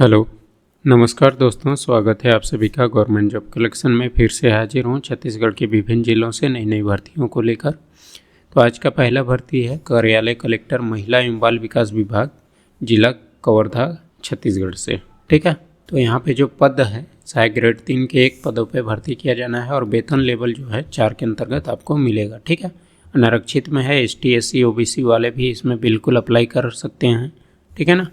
Hello, नमस्कार दोस्तों। स्वागत है आप सभी का गवर्नमेंट जॉब कलेक्शन में। फिर से हाजिर हूँ छत्तीसगढ़ के विभिन्न जिलों से नई नई भर्तियों को लेकर। तो आज का पहला भर्ती है कार्यालय कलेक्टर महिला एवं बाल विकास विभाग, जिला कवर्धा, छत्तीसगढ़ से। ठीक है, तो यहाँ पे जो पद है सहायक ग्रेड 3 के 1 पदों पे भर्ती किया जाना है और वेतन लेवल जो है 4 के अंतर्गत आपको मिलेगा। ठीक है, अनारक्षित में है, ST SC OBC वाले भी इसमें बिल्कुल अप्लाई कर सकते हैं। ठीक है ना,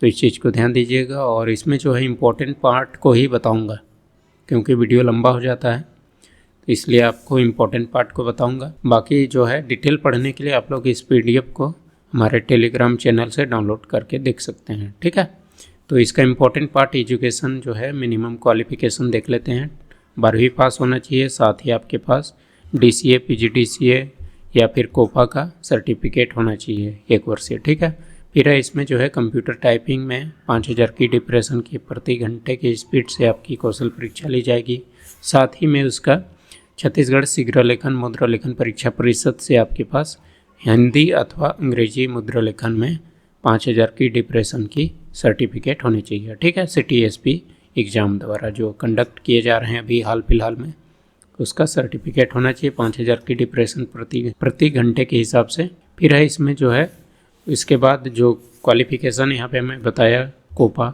तो इस चीज़ को ध्यान दीजिएगा। और इसमें जो है इम्पोर्टेंट पार्ट को ही बताऊंगा क्योंकि वीडियो लंबा हो जाता है, तो इसलिए आपको इम्पोर्टेंट पार्ट को बताऊंगा। बाकी जो है डिटेल पढ़ने के लिए आप लोग इस PDF को हमारे टेलीग्राम चैनल से डाउनलोड करके देख सकते हैं। ठीक है, तो इसका इम्पोर्टेंट पार्ट एजुकेशन जो है मिनिमम क्वालिफिकेशन देख लेते हैं। 12वीं पास होना चाहिए, साथ ही आपके पास DCA PGDCA या फिर कोपा का सर्टिफिकेट होना चाहिए 1 वर्षीय। ठीक है, फिर है इसमें जो है कंप्यूटर टाइपिंग में 5000 की डिप्रेशन की प्रति घंटे की स्पीड से आपकी कौशल परीक्षा ली जाएगी। साथ ही में उसका छत्तीसगढ़ शीघ्र लेखन मुद्रा लेखन परीक्षा परिषद से आपके पास हिंदी अथवा अंग्रेजी मुद्रा लेखन में 5000 की डिप्रेशन की सर्टिफिकेट होनी चाहिए। ठीक है, CTSP एग्ज़ाम द्वारा जो कंडक्ट किए जा रहे हैं अभी हाल फिलहाल में, उसका सर्टिफिकेट होना चाहिए 5000 की डिप्रेशन प्रति घंटे के हिसाब से। फिर है इसमें जो है इसके बाद जो क्वालिफ़िकेशन यहाँ पे हमें बताया कोपा,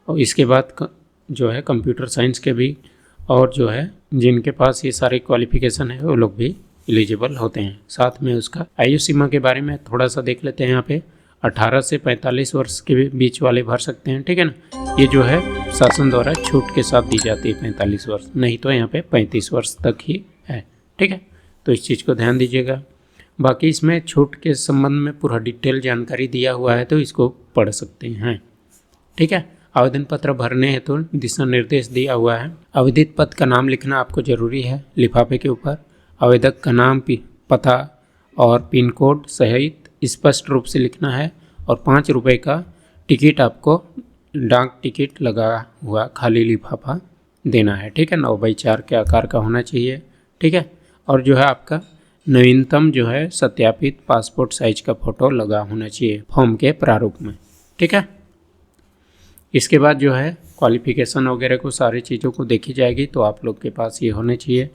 और इसके बाद जो है कंप्यूटर साइंस के भी, और जो है जिनके पास ये सारे क्वालिफ़िकेशन है वो लोग भी एलिजिबल होते हैं। साथ में उसका आयु सीमा के बारे में थोड़ा सा देख लेते हैं। यहाँ पे 18 से 45 वर्ष के बीच वाले भर सकते हैं। ठीक है ना, ये जो है शासन द्वारा छूट के साथ दी जाती है 45 वर्ष, नहीं तो यहाँ पे 35 वर्ष तक ही है। ठीक है, तो इस चीज़ को ध्यान दीजिएगा। बाकी इसमें छूट के संबंध में पूरा डिटेल जानकारी दिया हुआ है, तो इसको पढ़ सकते हैं। ठीक है, आवेदन पत्र भरने हेतु तो दिशा निर्देश दिया हुआ है। आवेदित पद का नाम लिखना आपको जरूरी है लिफाफे के ऊपर। आवेदक का नाम, पता और पिन कोड सहित स्पष्ट रूप से लिखना है। और 5 रुपये का टिकट आपको डाक टिकट लगा हुआ खाली लिफाफा देना है। ठीक है, 9x4 के आकार का होना चाहिए। ठीक है, और जो है आपका नवीनतम जो है सत्यापित पासपोर्ट साइज का फ़ोटो लगा होना चाहिए फॉर्म के प्रारूप में। ठीक है, इसके बाद जो है क्वालिफ़िकेशन वगैरह को सारी चीज़ों को देखी जाएगी, तो आप लोग के पास ये होने चाहिए।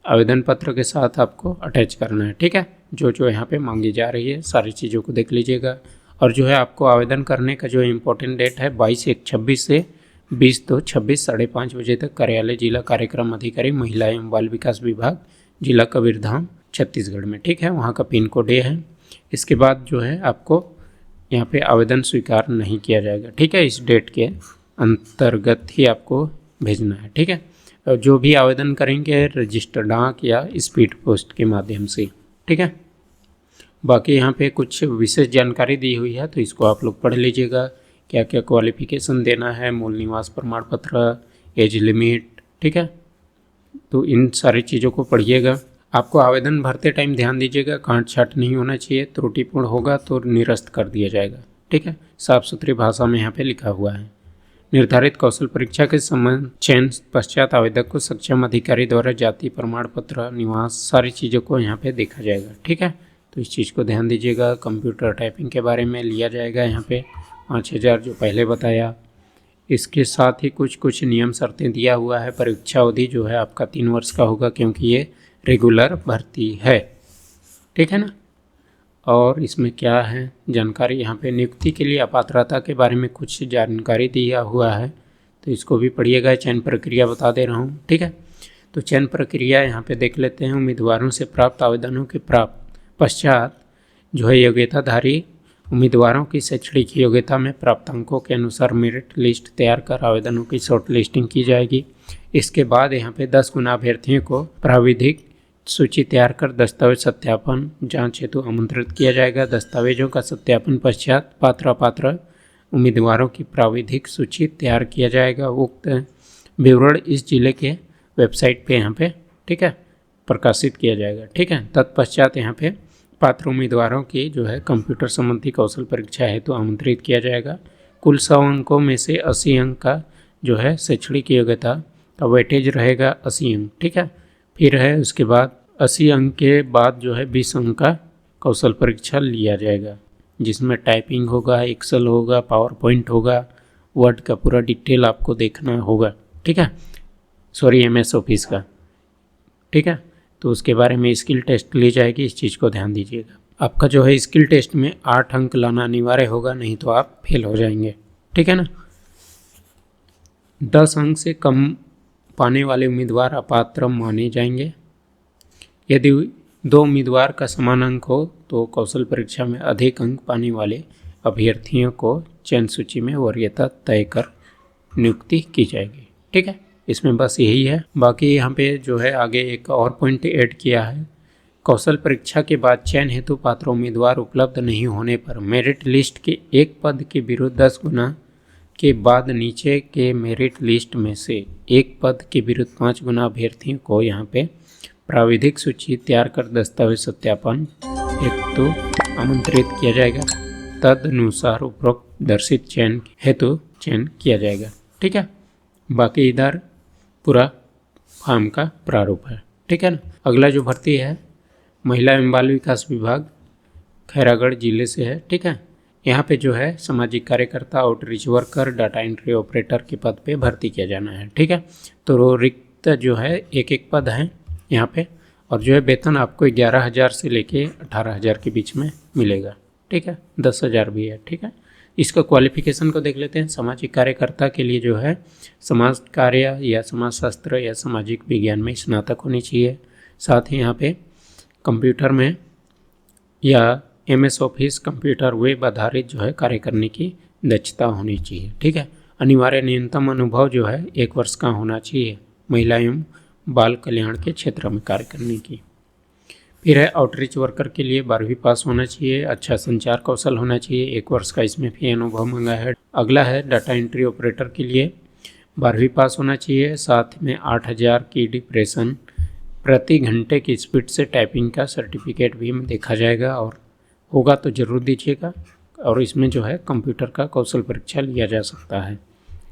आवेदन पत्र के साथ आपको अटैच करना है। ठीक है, जो यहाँ पे मांगी जा रही है सारी चीज़ों को देख लीजिएगा। और जो है आपको आवेदन करने का जो इम्पोर्टेंट डेट है 22/1/26 से 20/2/26 5:30 बजे तक कार्यालय जिला कार्यक्रम अधिकारी महिला एवं बाल विकास विभाग, जिला कबीरधाम, छत्तीसगढ़ में। ठीक है, वहाँ का पिन कोड ये है। इसके बाद जो है आपको यहाँ पे आवेदन स्वीकार नहीं किया जाएगा। ठीक है, इस डेट के अंतर्गत ही आपको भेजना है। ठीक है, जो भी आवेदन करेंगे रजिस्टर डाक या स्पीड पोस्ट के माध्यम से। ठीक है, बाकी यहाँ पे कुछ विशेष जानकारी दी हुई है, तो इसको आप लोग पढ़ लीजिएगा। क्या क्या क्वालिफ़िकेशन देना है, मूल निवास प्रमाण पत्र, एज लिमिट। ठीक है, तो इन सारी चीज़ों को पढ़िएगा। आपको आवेदन भरते टाइम ध्यान दीजिएगा, काट छाट नहीं होना चाहिए। त्रुटिपूर्ण होगा तो निरस्त कर दिया जाएगा। ठीक है, साफ सुथरी भाषा में यहाँ पे लिखा हुआ है। निर्धारित कौशल परीक्षा के संबंध चयन पश्चात आवेदक को सक्षम अधिकारी द्वारा जाति प्रमाण पत्र, निवास, सारी चीज़ों को यहाँ पे देखा जाएगा। ठीक है, तो इस चीज़ को ध्यान दीजिएगा। कंप्यूटर टाइपिंग के बारे में लिया जाएगा यहाँ पे 5000 जो पहले बताया। इसके साथ ही कुछ नियम शर्तें दिया हुआ है। परीक्षा अवधि जो है आपका 3 वर्ष का होगा क्योंकि ये रेगुलर भर्ती है। ठीक है ना, और इसमें क्या है जानकारी, यहाँ पे नियुक्ति के लिए अपात्रता के बारे में कुछ जानकारी दिया हुआ है, तो इसको भी पढ़िएगा। चयन प्रक्रिया बता दे रहा हूँ। ठीक है, तो चयन प्रक्रिया यहाँ पे देख लेते हैं। उम्मीदवारों से प्राप्त आवेदनों के पश्चात जो है योग्यताधारी उम्मीदवारों की शैक्षणिक योग्यता में प्राप्त अंकों के अनुसार मेरिट लिस्ट तैयार कर आवेदनों की शॉर्ट लिस्टिंग की जाएगी। इसके बाद यहाँ पे 10 गुना अभ्यर्थियों को प्राविधिक सूची तैयार कर दस्तावेज सत्यापन जांच हेतु आमंत्रित किया जाएगा। दस्तावेजों का सत्यापन पश्चात पात्र उम्मीदवारों की प्राविधिक सूची तैयार किया जाएगा। उक्त विवरण इस जिले के वेबसाइट पे यहाँ पे, ठीक है, प्रकाशित किया जाएगा। ठीक है, तत्पश्चात यहाँ पे पात्र उम्मीदवारों की जो है कंप्यूटर संबंधी कौशल परीक्षा हेतु आमंत्रित किया जाएगा। कुल 100 अंकों में से 80 अंक का जो है शैक्षणिक योग्यता का वेटेज रहेगा 80 अंक। ठीक है, फिर है उसके बाद 80 अंक के बाद जो है 20 अंक का कौशल परीक्षा लिया जाएगा, जिसमें टाइपिंग होगा, एक्सेल होगा, पावर पॉइंट होगा, वर्ड का पूरा डिटेल आपको देखना होगा, ठीक है, सॉरी MS ऑफिस का, ठीक है। तो उसके बारे में स्किल टेस्ट ली जाएगी, इस चीज़ को ध्यान दीजिएगा। आपका जो है स्किल टेस्ट में 8 अंक लाना अनिवार्य होगा, नहीं तो आप फेल हो जाएंगे, ठीक है ना। 10 अंक से कम पाने वाले उम्मीदवार अपात्र माने जाएंगे। यदि 2 उम्मीदवार का समान अंक हो तो कौशल परीक्षा में अधिक अंक पाने वाले अभ्यर्थियों को चयन सूची में वरीयता तय कर नियुक्ति की जाएगी, ठीक है। इसमें बस यही है। बाकी यहाँ पे जो है आगे एक और पॉइंट ऐड किया है, कौशल परीक्षा के बाद चयन हेतु पात्र उम्मीदवार उपलब्ध नहीं होने पर मेरिट लिस्ट के एक पद के विरुद्ध 10 गुना के बाद नीचे के मेरिट लिस्ट में से एक पद के विरुद्ध 5 गुना अभ्यर्थियों को यहाँ पे प्राविधिक सूची तैयार कर दस्तावेज सत्यापन हेतु आमंत्रित किया जाएगा। तदनुसार उपरोक्त दर्शित चयन हेतु चयन किया जाएगा, ठीक है। बाकी इधर पूरा फॉर्म का प्रारूप है, ठीक है ना। अगला जो भर्ती है महिला एवं बाल विकास विभाग खैरागढ़ जिले से है, ठीक है। यहाँ पे जो है सामाजिक कार्यकर्ता, outreach worker, data entry operator के पद पे भर्ती किया जाना है, ठीक है। तो रिक्त जो है एक पद है यहाँ पे, और जो है वेतन आपको 11,000 से लेके 18,000 के बीच में मिलेगा, ठीक है। 10,000 भी है, ठीक है। इसका क्वालिफिकेशन को देख लेते हैं। सामाजिक कार्यकर्ता के लिए जो है समाज कार्य या समाजशास्त्र या सामाजिक विज्ञान में स्नातक होनी चाहिए। साथ ही यहाँ पे कंप्यूटर में या MS ऑफिस, कंप्यूटर, वेब आधारित जो है कार्य करने की दक्षता होनी चाहिए, ठीक है। अनिवार्य न्यूनतम अनुभव जो है 1 वर्ष का होना चाहिए महिला एवं बाल कल्याण के क्षेत्र में कार्य करने की। फिर है आउटरीच वर्कर के लिए 12वीं पास होना चाहिए, अच्छा संचार कौशल होना चाहिए, 1 वर्ष का इसमें भी अनुभव मांगा है। अगला है डाटा एंट्री ऑपरेटर के लिए 12वीं पास होना चाहिए, साथ में 8,000 की डिप्रेशन प्रति घंटे की स्पीड से टाइपिंग का सर्टिफिकेट भी देखा जाएगा, और होगा तो ज़रूर दीजिएगा। और इसमें जो है कंप्यूटर का कौशल परीक्षा लिया जा सकता है,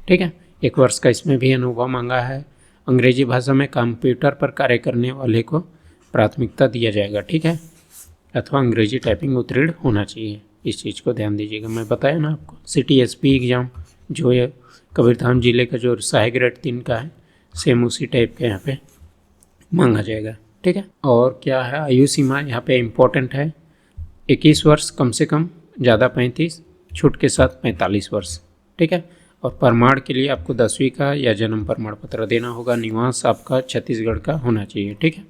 ठीक है। 1 वर्ष का इसमें भी अनुभव मांगा है। अंग्रेजी भाषा में कंप्यूटर पर कार्य करने वाले को प्राथमिकता दिया जाएगा, ठीक है, अथवा अंग्रेजी टाइपिंग उत्तीर्ण होना चाहिए, इस चीज़ को ध्यान दीजिएगा। मैं बताया ना आपको सिटी SP एग्ज़ाम जो है कबीरधाम जिले का जो सहायक ग्रेड 3 का है, सेम उसी टाइप का यहाँ पे मांगा जाएगा, ठीक है। और क्या है, आयु सीमा यहाँ पे इम्पोर्टेंट है, 21 वर्ष कम से कम, ज़्यादा 35, छूट के साथ 45 वर्ष, ठीक है। और प्रमाण के लिए आपको 10वीं का या जन्म प्रमाण पत्र देना होगा। निवास आपका छत्तीसगढ़ का होना चाहिए, ठीक है।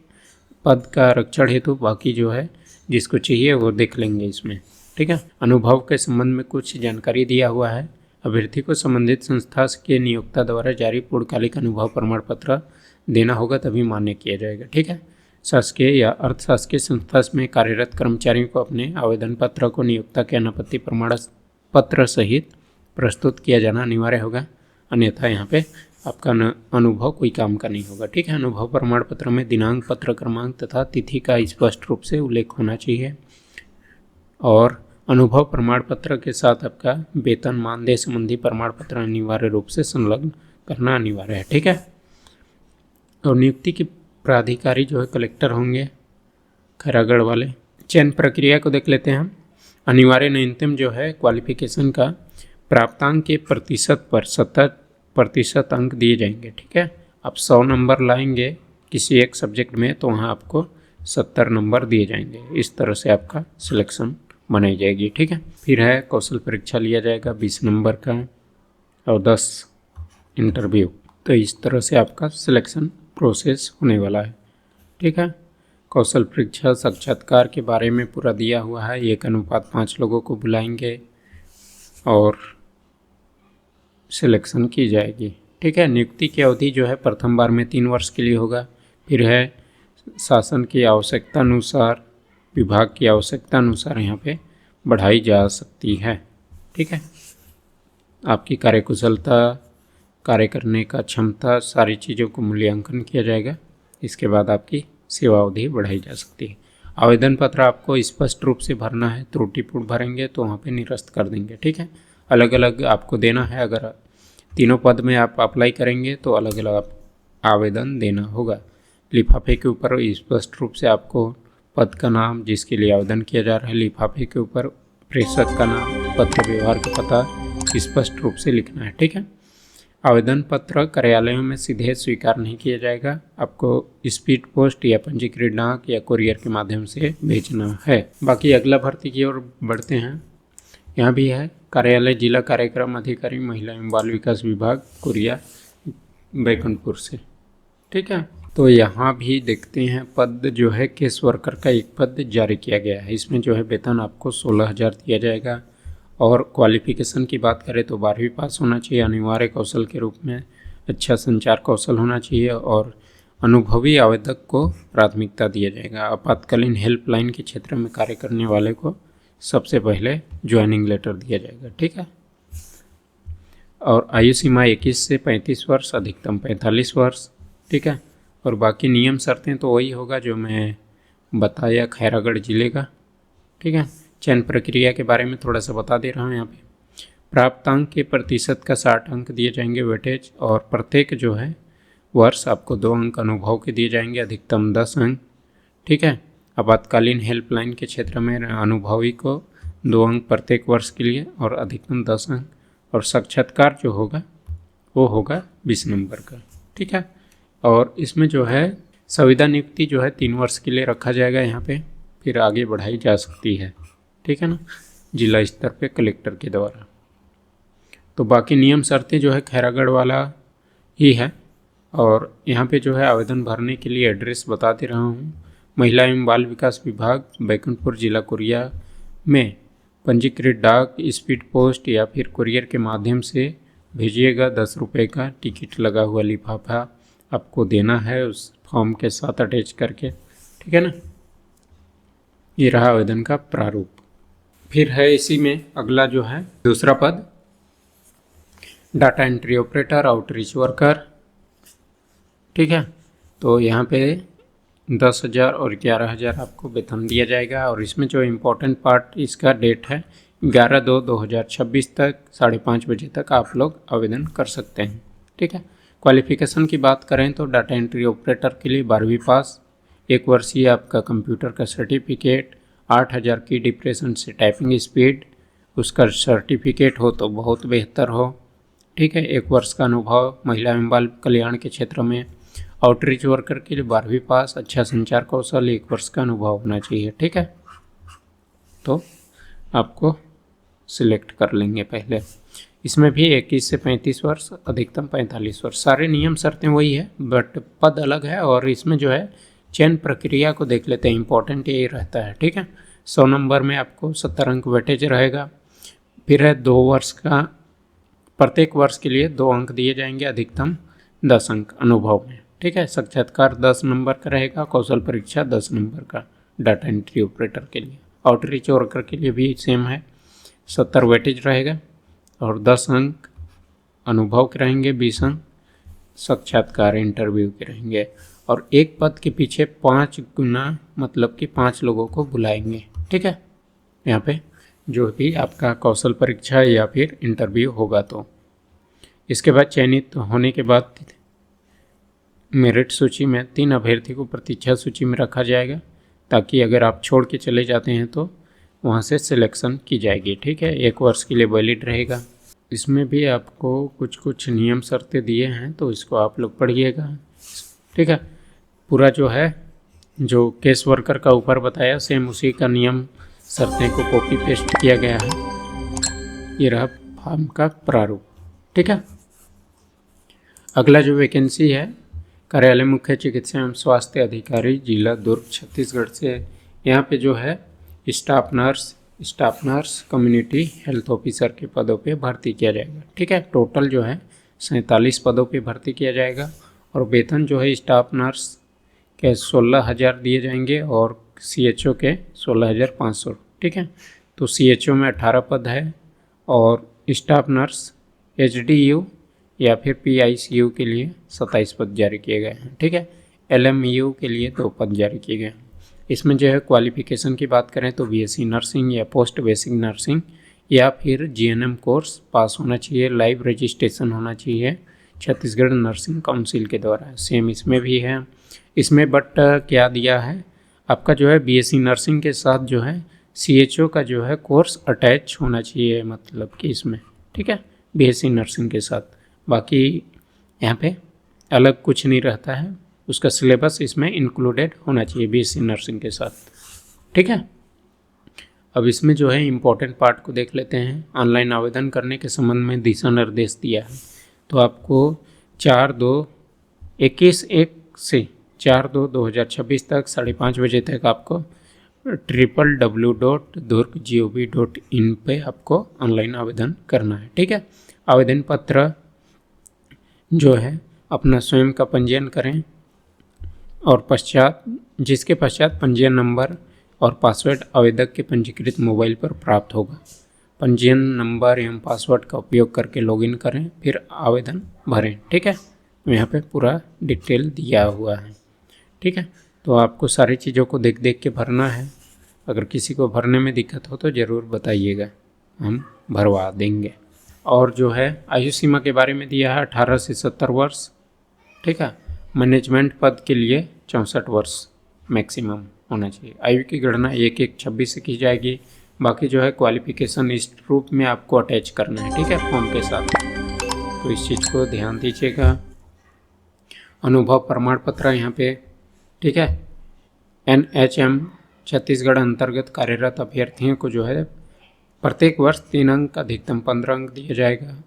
पद का आरक्षण हेतु बाकी जो है जिसको चाहिए वो देख लेंगे इसमें, ठीक है। अनुभव के संबंध में कुछ जानकारी दिया हुआ है। अभ्यर्थी को संबंधित संस्था के नियोक्ता द्वारा जारी पूर्णकालिक अनुभव प्रमाण पत्र देना होगा, तभी मान्य किया जाएगा, ठीक है। शासकीय या अर्ध शासकीय संस्था में कार्यरत कर्मचारियों को अपने आवेदन पत्र को नियोक्ता के अनापत्ति प्रमाण पत्र सहित प्रस्तुत किया जाना अनिवार्य होगा, अन्यथा यहाँ पे आपका अनुभव कोई काम का नहीं होगा, ठीक है। अनुभव प्रमाण पत्र में दिनांक, पत्र क्रमांक तथा तिथि का स्पष्ट रूप से उल्लेख होना चाहिए, और अनुभव प्रमाण पत्र के साथ आपका वेतन मानदेय संबंधी प्रमाण पत्र अनिवार्य रूप से संलग्न करना अनिवार्य है, ठीक है। और नियुक्ति के प्राधिकारी जो है कलेक्टर होंगे खैरागढ़ वाले। चयन प्रक्रिया को देख लेते हैं हम। अनिवार्य न्यूनतम जो है क्वालिफिकेशन का प्राप्तांक के प्रतिशत पर 70% अंक दिए जाएंगे, ठीक है। आप 100 नंबर लाएंगे किसी एक सब्जेक्ट में तो वहाँ आपको 70 नंबर दिए जाएंगे। इस तरह से आपका सिलेक्शन बनाई जाएगी, ठीक है। फिर है कौशल परीक्षा लिया जाएगा 20 नंबर का और 10 इंटरव्यू। तो इस तरह से आपका सिलेक्शन प्रोसेस होने वाला है, ठीक है। कौशल परीक्षा साक्षात्कार के बारे में पूरा दिया हुआ है। 1:5 लोगों को बुलाएंगे और सिलेक्शन की जाएगी, ठीक है। नियुक्ति की अवधि जो है प्रथम बार में 3 वर्ष के लिए होगा। फिर है शासन की आवश्यकता अनुसार, विभाग की आवश्यकता अनुसार यहाँ पे बढ़ाई जा सकती है, ठीक है। आपकी कार्यकुशलता, कार्य करने का क्षमता, सारी चीज़ों को मूल्यांकन किया जाएगा। इसके बाद आपकी सेवा अवधि बढ़ाई जा सकती है। आवेदन पत्र आपको स्पष्ट रूप से भरना है, त्रुटिपूर्ण भरेंगे तो वहाँ पे निरस्त कर देंगे, ठीक है। अलग अलग आपको देना है। अगर तीनों पद में आप अप्लाई करेंगे तो अलग अलग आवेदन देना होगा। लिफाफे के ऊपर स्पष्ट रूप से आपको पद का नाम जिसके लिए आवेदन किया जा रहा है, लिफाफे के ऊपर प्रेषक का नाम, पत्र व्यवहार का पता, स्पष्ट रूप से लिखना है। ठीक है। आवेदन पत्र कार्यालयों में सीधे स्वीकार नहीं किया जाएगा, आपको स्पीड पोस्ट या पंजीकृत डाक या कुरियर के माध्यम से भेजना है। बाकी अगला भर्ती की ओर बढ़ते हैं। यहाँ भी है कार्यालय जिला कार्यक्रम अधिकारी महिला एवं बाल विकास विभाग कुरिया बैकुंठपुर से। ठीक है। तो यहाँ भी देखते हैं पद जो है केस वर्कर का एक पद जारी किया गया है। इसमें जो है वेतन आपको 16,000 दिया जाएगा और क्वालिफिकेशन की बात करें तो 12वीं पास होना चाहिए, अनिवार्य कौशल के रूप में अच्छा संचार कौशल होना चाहिए और अनुभवी आवेदक को प्राथमिकता दिया जाएगा। आपातकालीन हेल्पलाइन के क्षेत्र में कार्य करने वाले को सबसे पहले ज्वाइनिंग लेटर दिया जाएगा। ठीक है। और आयु सीमा 21 से 35 वर्ष, अधिकतम 45 वर्ष। ठीक है। और बाकी नियम शर्तें तो वही होगा जो मैं बताया खैरागढ़ जिले का। ठीक है। चयन प्रक्रिया के बारे में थोड़ा सा बता दे रहा हूँ। यहाँ पे प्राप्तांक के प्रतिशत का 60 अंक दिए जाएंगे वेटेज, और प्रत्येक जो है वर्ष आपको 2 अंक अनुभव के दिए जाएंगे, अधिकतम 10 अंक। ठीक है। आपातकालीन हेल्पलाइन के क्षेत्र में अनुभवी को 2 अंक प्रत्येक वर्ष के लिए और अधिकतम 10 अंक, और साक्षात्कार जो होगा वो होगा 20 नंबर का। ठीक है। और इसमें जो है संविदा नियुक्ति जो है 3 वर्ष के लिए रखा जाएगा यहाँ पे, फिर आगे बढ़ाई जा सकती है। ठीक है ना, जिला स्तर पे कलेक्टर के द्वारा। तो बाकी नियम शर्तें जो है खैरागढ़ वाला ही है। और यहाँ पे जो है आवेदन भरने के लिए एड्रेस बता दे रहा हूँ। महिला एवं बाल विकास विभाग बैकुंठपुर जिला कुरिया में पंजीकृत डाक, स्पीड पोस्ट या फिर कुरियर के माध्यम से भेजिएगा। 10 रुपये का टिकट लगा हुआ लिफाफा आपको देना है उस फॉर्म के साथ अटैच करके। ठीक है ना, ये रहा आवेदन का प्रारूप। फिर है इसी में अगला जो है दूसरा पद, data entry operator, outreach worker. ठीक है। तो यहाँ पे 10,000 और 11,000 आपको वेतन दिया जाएगा। और इसमें जो इम्पोर्टेंट पार्ट इसका डेट है 11/2/2026 तक 5:30 बजे तक आप लोग आवेदन कर सकते हैं। ठीक है। क्वालिफिकेशन की बात करें तो डाटा एंट्री ऑपरेटर के लिए 12वीं पास, 1 वर्षीय आपका कंप्यूटर का सर्टिफिकेट, 8,000 की डिप्रेशन से टाइपिंग स्पीड, उसका सर्टिफिकेट हो तो बहुत बेहतर हो। ठीक है। 1 वर्ष का अनुभव महिला एवं बाल कल्याण के क्षेत्र में। आउटरीच वर्कर के लिए 12वीं पास, अच्छा संचार कौशल, 1 वर्ष का अनुभव होना चाहिए। ठीक है। तो आपको सिलेक्ट कर लेंगे पहले। इसमें भी 21 से 35 वर्ष, अधिकतम 45 वर्ष। सारे नियम शर्तें वही है बट पद अलग है। और इसमें जो है चयन प्रक्रिया को देख लेते हैं, इंपॉर्टेंट यही रहता है। ठीक है। 100 नंबर में आपको 70 अंक वेटेज रहेगा। फिर है 2 वर्ष का, प्रत्येक वर्ष के लिए 2 अंक दिए जाएंगे, अधिकतम 10 अंक अनुभव में। ठीक है। साक्षात्कार 10 नंबर का रहेगा, कौशल परीक्षा 10 नंबर का डाटा एंट्री ऑपरेटर के लिए। आउटरीच वर्कर के लिए भी सेम है, 70 वेटेज रहेगा और 10 अंक अनुभव के रहेंगे, 20 अंक साक्षात्कार इंटरव्यू के रहेंगे। और एक पद के पीछे 5 गुना, मतलब कि 5 लोगों को बुलाएंगे। ठीक है। यहाँ पे जो भी आपका कौशल परीक्षा या फिर इंटरव्यू होगा। तो इसके बाद चयनित होने के बाद मेरिट सूची में 3 अभ्यर्थी को प्रतीक्षा सूची में रखा जाएगा, ताकि अगर आप छोड़ के चले जाते हैं तो वहाँ से सिलेक्शन की जाएगी। ठीक है। 1 वर्ष के लिए वैलिड रहेगा। इसमें भी आपको कुछ नियम शर्तें दिए हैं, तो इसको आप लोग पढ़िएगा। ठीक है। पूरा जो है जो केस वर्कर का ऊपर बताया सेम उसी का नियम शर्तें को कॉपी पेस्ट किया गया है। ये रहा फॉर्म का प्रारूप। ठीक है। अगला जो वैकेंसी है कार्यालय मुख्य चिकित्सा एवं स्वास्थ्य अधिकारी जिला दुर्ग छत्तीसगढ़ से। यहाँ पे जो है staff nurse, community health officer के पदों पे भर्ती किया जाएगा। ठीक है। टोटल जो है 47 पदों पे भर्ती किया जाएगा। और वेतन जो है स्टाफ नर्स के 16,000 दिए जाएंगे और CHO के 16,500। ठीक है। तो CHO में 18 पद है और स्टाफ नर्स HDU या फिर PICU के लिए 27 पद जारी किए गए हैं। ठीक है। LMU के लिए 2 पद जारी किए गए हैं। इसमें जो है क्वालिफिकेशन की बात करें तो BSc नर्सिंग या पोस्ट बेसिक नर्सिंग या फिर GNM कोर्स पास होना चाहिए। लाइव रजिस्ट्रेशन होना चाहिए छत्तीसगढ़ नर्सिंग काउंसिल के द्वारा। सेम इसमें भी है। इसमें बट क्या दिया है आपका जो है BSc नर्सिंग के साथ जो है CHO का जो है कोर्स अटैच होना चाहिए, मतलब कि इसमें। ठीक है, बीएससी नर्सिंग के साथ। बाकी यहाँ पे अलग कुछ नहीं रहता है, उसका सिलेबस इसमें इंक्लूडेड होना चाहिए बीएससी नर्सिंग के साथ, ठीक है। अब इसमें जो है इम्पोर्टेंट पार्ट को देख लेते हैं। ऑनलाइन आवेदन करने के संबंध में दिशा निर्देश दिया है, तो आपको 4/2/21 से 4/2/2026 तक 5:30 बजे तक आपको www.durg.gov.in पे आपको ऑनलाइन आवेदन करना है, ठीक है। आवेदन पत्र जो है अपना स्वयं का पंजीयन करें और जिसके पश्चात पंजीयन नंबर और पासवर्ड आवेदक के पंजीकृत मोबाइल पर प्राप्त होगा। पंजीयन नंबर एवं पासवर्ड का उपयोग करके लॉगिन करें, फिर आवेदन भरें, ठीक है। यहाँ पे पूरा डिटेल दिया हुआ है, ठीक है। तो आपको सारी चीज़ों को देख देख के भरना है। अगर किसी को भरने में दिक्कत हो तो ज़रूर बताइएगा, हम भरवा देंगे। और जो है आयु सीमा के बारे में दिया है 18 से 70 वर्ष, ठीक है। मैनेजमेंट पद के लिए 64 वर्ष मैक्सिमम होना चाहिए। आयु की गणना 1/1/26 से की जाएगी। बाकी जो है क्वालिफिकेशन इस रूप में आपको अटैच करना है, ठीक है, फॉर्म के साथ। तो इस चीज़ को ध्यान दीजिएगा। अनुभव प्रमाण पत्र यहाँ पे, ठीक है। NHM छत्तीसगढ़ अंतर्गत कार्यरत अभ्यर्थियों को जो है प्रत्येक वर्ष 3 अंक अधिकतम 15 अंक दिया जाएगा,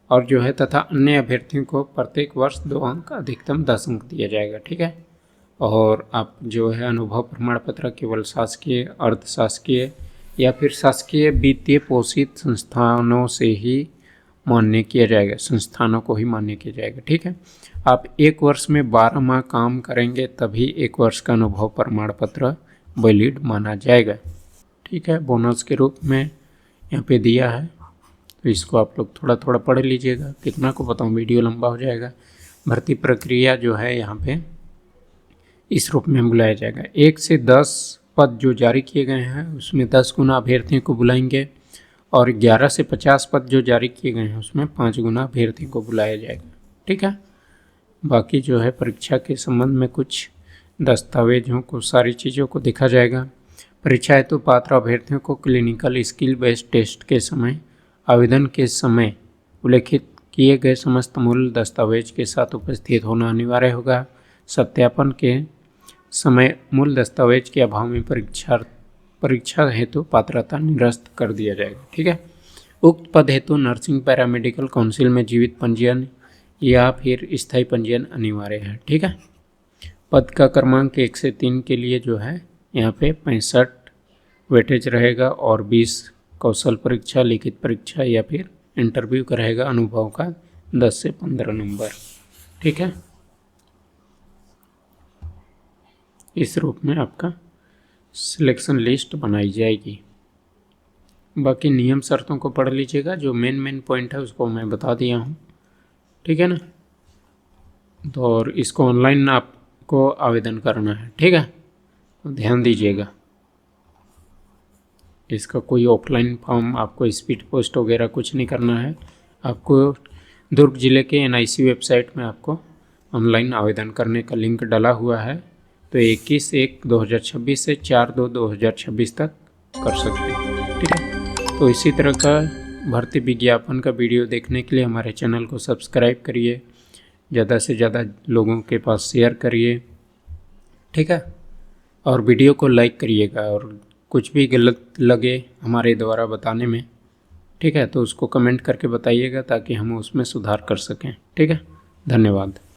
और जो है तथा अन्य अभ्यर्थियों को प्रत्येक वर्ष 2 अंक अधिकतम 10 अंक दिया जाएगा, ठीक है। और आप जो है अनुभव प्रमाण पत्र केवल शासकीय, अर्धशासकीय या फिर शासकीय वित्तीय पोषित संस्थानों से ही मान्य किया जाएगा, संस्थानों को ही मान्य किया जाएगा, ठीक है। आप 1 वर्ष में 12 माह काम करेंगे तभी 1 वर्ष का अनुभव प्रमाण पत्र वैलिड माना जाएगा, ठीक है। बोनस के रूप में यहाँ पे दिया है, तो इसको आप लोग थोड़ा थोड़ा पढ़ लीजिएगा। कितना को बताऊँ, वीडियो लंबा हो जाएगा। भर्ती प्रक्रिया जो है यहाँ पे इस रूप में बुलाया जाएगा। 1 से 10 पद जो जारी किए गए हैं उसमें 10 गुना अभ्यर्थियों को बुलाएंगे, और 11 से 50 पद जो जारी किए गए हैं उसमें 5 गुना अभ्यर्थियों को बुलाया जाएगा, ठीक है। बाकी जो है परीक्षा के संबंध में कुछ दस्तावेजों को, सारी चीज़ों को देखा जाएगा। परीक्षा हेतु पात्र अभ्यर्थियों को क्लिनिकल स्किल बेस्ड टेस्ट के समय आवेदन के समय उल्लेखित किए गए समस्त मूल दस्तावेज के साथ उपस्थित होना अनिवार्य होगा। सत्यापन के समय मूल दस्तावेज के अभाव में परीक्षा हेतु पात्रता निरस्त कर दिया जाएगा, ठीक है। उक्त पद हेतु नर्सिंग पैरामेडिकल काउंसिल में जीवित पंजीयन या फिर स्थायी पंजीयन अनिवार्य है, ठीक है। पद का क्रमांक 1 से 3 के लिए जो है यहाँ पे 65 वेटेज रहेगा, और 20 कौशल परीक्षा, लिखित परीक्षा या फिर इंटरव्यू का रहेगा। अनुभव का 10 से 15 नंबर, ठीक है। इस रूप में आपका सिलेक्शन लिस्ट बनाई जाएगी। बाकी नियम शर्तों को पढ़ लीजिएगा, जो मेन पॉइंट है उसको मैं बता दिया हूँ, ठीक है ना। तो और इसको ऑनलाइन आपको आवेदन करना है, ठीक है, तो ध्यान दीजिएगा। इसका कोई ऑफलाइन फॉर्म, आपको स्पीड पोस्ट वगैरह कुछ नहीं करना है। आपको दुर्ग जिले के NIC वेबसाइट में आपको ऑनलाइन आवेदन करने का लिंक डाला हुआ है, तो 21/1/2026 से 4/2/2026 तक कर सकते हैं, ठीक है। तो इसी तरह का भर्ती विज्ञापन का वीडियो देखने के लिए हमारे चैनल को सब्सक्राइब करिए, ज़्यादा से ज़्यादा लोगों के पास शेयर करिए, ठीक है। और वीडियो को लाइक करिएगा, और कुछ भी गलत लगे हमारे द्वारा बताने में, ठीक है, तो उसको कमेंट करके बताइएगा ताकि हम उसमें सुधार कर सकें, ठीक है। धन्यवाद।